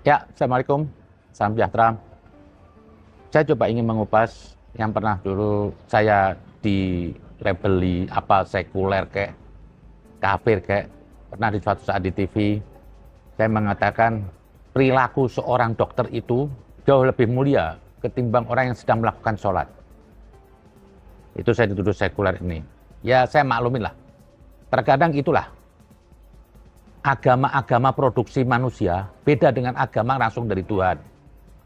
Ya, Assalamualaikum. Salam sejahtera. Saya coba ingin mengupas yang pernah dulu saya dilabeli apa sekuler kayak kafir kayak pernah di suatu saat di TV saya mengatakan perilaku seorang dokter itu jauh lebih mulia ketimbang orang yang sedang melakukan sholat. Itu saya dituduh sekuler ini. Ya saya maklumin lah. Terkadang itulah agama-agama produksi manusia beda dengan agama langsung dari Tuhan.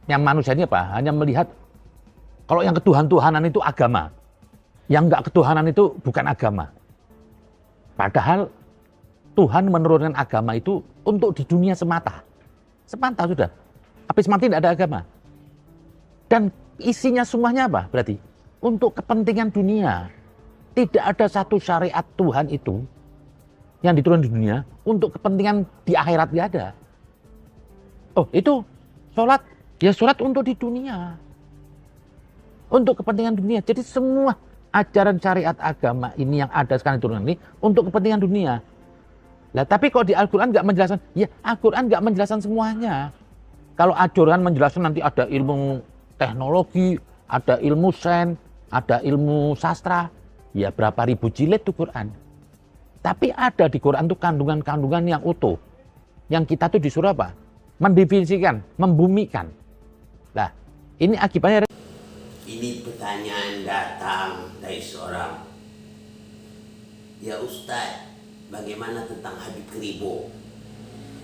Yang manusia ini apa? Hanya melihat kalau yang ketuhanan itu agama. Yang enggak ketuhanan itu bukan agama. Padahal Tuhan menurunkan agama itu untuk di dunia semata. Semata sudah. Habis mati tidak ada agama. Dan isinya semuanya apa berarti? Untuk kepentingan dunia. Tidak ada satu syariat Tuhan itu yang diturunkan di dunia untuk kepentingan di akhirat tidak ada. Oh itu sholat, ya sholat untuk di dunia. Untuk kepentingan dunia. Jadi semua ajaran syariat agama ini yang ada sekarang diturunkan ini untuk kepentingan dunia. Lah tapi kalau di Al-Quran nggak menjelaskan, ya Al-Quran nggak menjelaskan semuanya. Kalau Al-Quran menjelaskan nanti ada ilmu teknologi, ada ilmu sains, ada ilmu sastra, ya berapa ribu jilid tuh Quran. Tapi ada di Quran itu kandungan-kandungan yang utuh. Yang kita tuh disuruh apa? Mendefinisikan, membumikan. Nah, ini akibatnya. Ini pertanyaan datang dari seorang, ya Ustadz, bagaimana tentang Habib Kribo?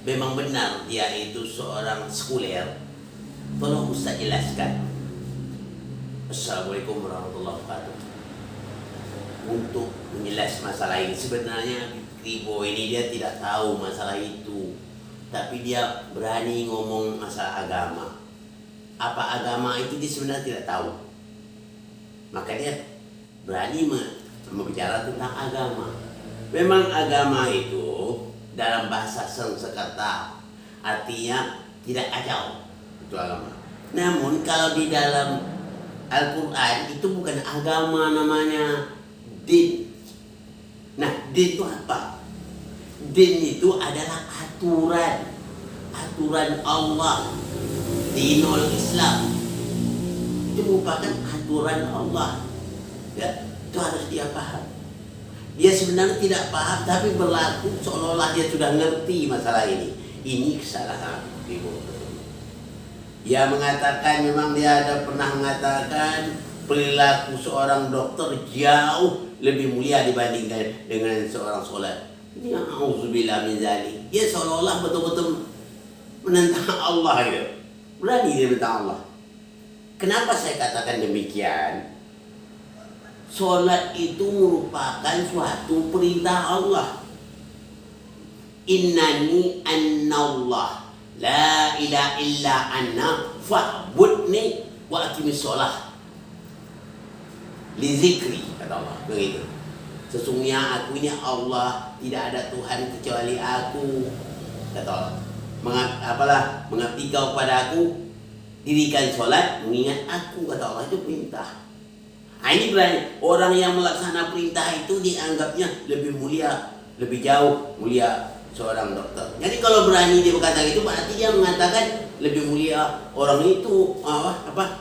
Memang benar dia itu seorang sekuler. Tolong Ustadz jelaskan. Assalamualaikum warahmatullahi wabarakatuh. Untuk menjelas masalah ini, sebenarnya Kribo ini dia tidak tahu masalah itu, tapi dia berani ngomong masalah agama. Apa agama itu dia sebenarnya tidak tahu, maka dia berani membicara tentang agama. Memang agama itu dalam bahasa Sanskerta artinya tidak kacau, itu agama. Namun kalau di dalam Al-Quran itu bukan agama, namanya din. Nah, din itu apa? Din itu adalah aturan Allah. Dinul Islam itu merupakan aturan Allah. Ya, itu harus dia paham. Dia sebenarnya tidak paham, tapi berlaku seolah-olah dia sudah ngerti masalah ini. Ini kesalahan Ibu. Dia mengatakan, memang dia ada pernah mengatakan perilaku seorang dokter jauh lebih mulia dibandingkan dengan seorang sholat. Ini auzubillah min dzalik. Dia seolah-olah betul-betul menentang Allah gitu. Berani dia menentang Allah. Kenapa saya katakan demikian? Sholat itu merupakan suatu perintah Allah. Innani annallah la ilaha illa anna fa'budni wa aqimis sholah li zikri, kata Allah begitu. Sesungguhnya aku ini Allah, tidak ada Tuhan kecuali aku, kata Allah. Mengabdi kau kepada aku, dirikan sholat mengingat aku, kata Allah. Itu perintah. Nah, ini berarti orang yang melaksanakan perintah itu dianggapnya lebih mulia, lebih jauh mulia seorang dokter. Jadi kalau berani dia berkata itu, berarti dia mengatakan lebih mulia orang itu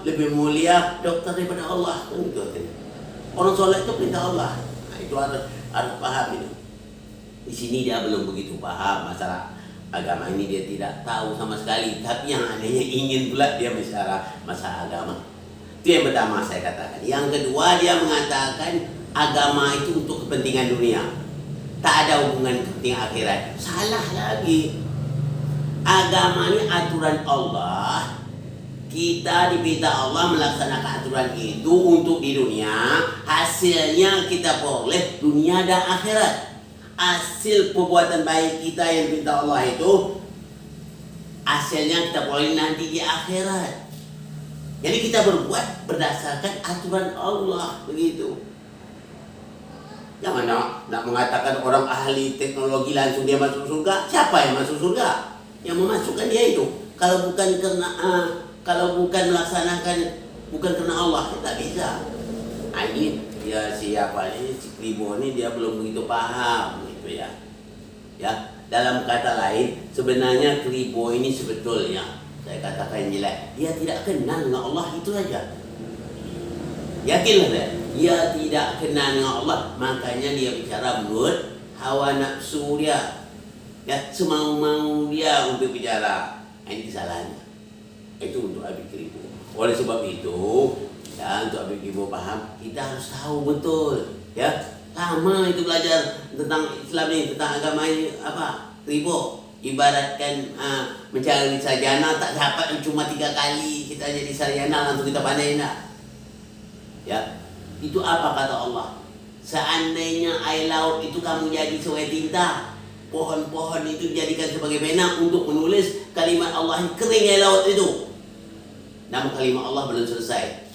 lebih mulia dokter daripada Allah, kan gitu artinya. Orang sholat itu perintah Allah. Nah, itu harus paham itu. Di sini dia belum begitu paham masalah agama ini, dia tidak tahu sama sekali. Tapi yang anehnya ingin pula dia bicara masalah agama. Itu yang pertama saya katakan. Yang kedua, dia mengatakan agama itu untuk kepentingan dunia, tak ada hubungan kepentingan akhirat. Salah lagi. Agama ini aturan Allah. Kita diminta Allah melaksanakan aturan itu untuk di dunia. Hasilnya kita peroleh dunia dan akhirat. Hasil perbuatan baik kita yang diminta Allah itu, hasilnya kita peroleh nanti di akhirat. Jadi kita berbuat berdasarkan aturan Allah, begitu. Jangan nak mengatakan orang ahli teknologi langsung dia masuk surga. Siapa yang masuk surga? Yang memasukkan dia itu. Kalau bukan melaksanakan, bukan karena Allah, tidak bisa. Nah, ini dia siapa ini, si Kribo ini dia belum begitu paham, gitu ya. Ya, dalam kata lain, sebenarnya Kribo ini sebetulnya Saya katakan jelas, dia tidak kenal dengan Allah, itu saja. Yakinlah dia tidak kenal dengan Allah, makanya dia bicara menurut hawa nafsu dia, ya, semau-mau dia untuk bicara. Ini kesalahannya. Itu untuk Habib Kribo. Oleh sebab itu, ya, untuk Habib Kribo paham, kita harus tahu betul, ya. Lama itu belajar tentang Islam ini, tentang agama ini, apa? Kribo. Ibaratkan mencari sarjana tak dapat cuma 3 kali kita jadi sarjana langsung kita pandai, enggak? Ya, itu apa kata Allah? Seandainya air laut itu kamu jadi sebagai tinta, pohon-pohon itu dijadikan sebagai pena untuk menulis kalimat Allah, kering air laut itu. Namun kalimat Allah belum selesai.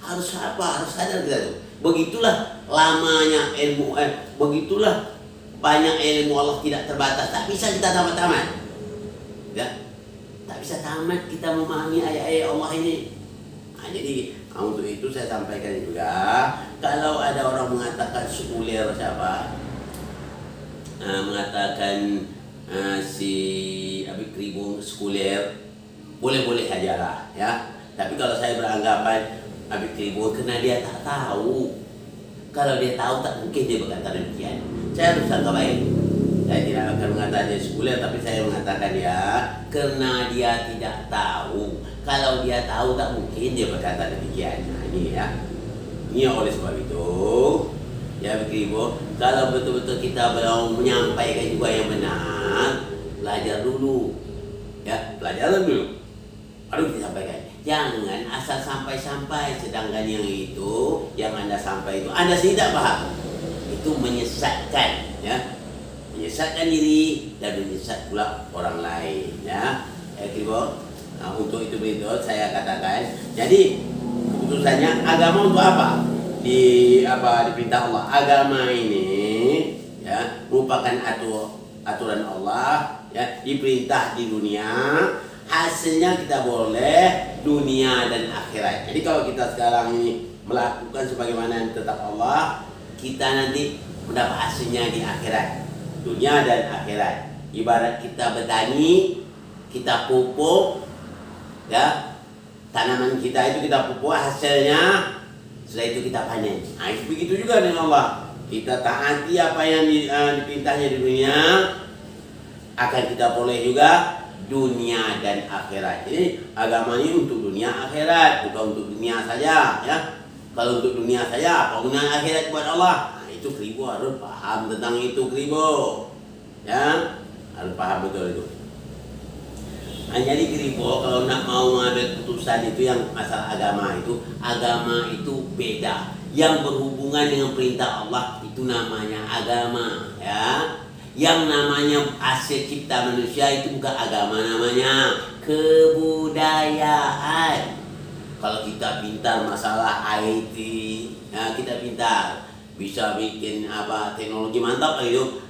Harus apa? Harus sadar kita tuh. Begitulah lamanya ilmu, begitulah banyak ilmu Allah tidak terbatas. Tak bisa kita tamat-tamat. Ya, tak bisa tamat kita memahami ayat-ayat Allah ini. Nah, jadi untuk itu saya sampaikan juga, kalau ada orang mengatakan sekuler siapa, mengatakan si Habib Kribo sekuler, boleh-boleh aja lah, ya. Tapi kalau saya beranggapan Habib Kribo karena dia tak tahu, kalau dia tahu tak mungkin dia berkata demikian. Saya harus sangka baik. Saya tidak akan mengatakan dia sekuler, tapi saya mengatakan ya karena dia tidak tahu. Kalau dia tahu tak mungkin dia berkata demikian. Nah, ini ya. Ini oleh sebab itu, ya Habib Kribo, kalau betul-betul kita mau menyampaikan juga yang benar, belajar dulu. Ya, pelajaran dulu. Baru kita sampaikan. Jangan asal sampai-sampai, sedangkan yang itu, yang Anda sampai itu, Anda tidak paham. Itu menyesatkan, ya. Menyesatkan diri dan menyesat pula orang lain, ya. Kribo. Nah, untuk itu berikut saya katakan, jadi keputusannya agama untuk apa? Diperintah Allah. Agama ini ya merupakan aturan Allah, ya, diperintah di dunia, hasilnya kita boleh dunia dan akhirat. Jadi kalau kita sekarang ini melakukan sebagaimana yang tetap Allah, kita nanti mendapat hasilnya di akhirat, dunia dan akhirat. Ibarat kita bertani, kita pupuk, ya, tanaman kita itu kita pupuk, hasilnya setelah itu kita panen. Nah, itu begitu juga dengan Allah. Kita taati apa yang diperintahnya di dunia, akan kita boleh juga dunia dan akhirat. Jadi agama ini untuk dunia akhirat, bukan untuk dunia saja, ya. Kalau untuk dunia saja, apa gunanya akhirat buat Allah? Nah, itu Kribo harus paham tentang itu, Kribo, ya, harus paham betul itu. Nah, jadi Kribo kalau nak mau mengambil keputusan itu yang masalah agama itu beda. Yang berhubungan dengan perintah Allah itu namanya agama, ya. Yang namanya hasil cipta manusia itu bukan agama, namanya kebudayaan. Kalau kita pintar masalah IT, ya, kita pintar bisa bikin apa teknologi mantap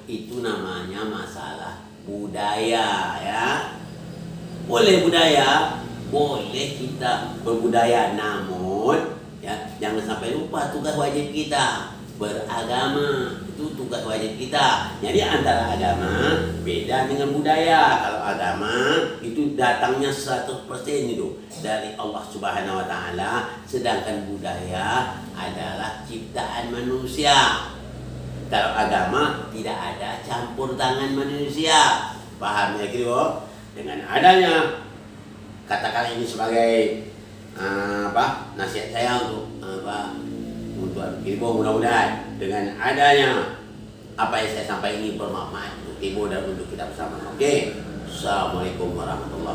itu namanya masalah budaya, ya. Boleh budaya, boleh kita berbudaya, namun ya jangan sampai lupa tugas wajib kita beragama, itu tugas wajib kita. Jadi antara agama beda dengan budaya. Kalau agama itu datangnya 100% itu dari Allah Subhanahu wa taala, sedangkan budaya adalah ciptaan manusia. Kalau agama tidak ada campur tangan manusia. Paham ya, Kribo? Dengan adanya katakan ini sebagai nasihat saya untuk untuk Kribo, mudah-mudahan dengan adanya apa yang saya sampaikan ini bermanfaat untuk Kribo dan untuk kita bersama. Oke. Assalamualaikum warahmatullahi wabarakatuh.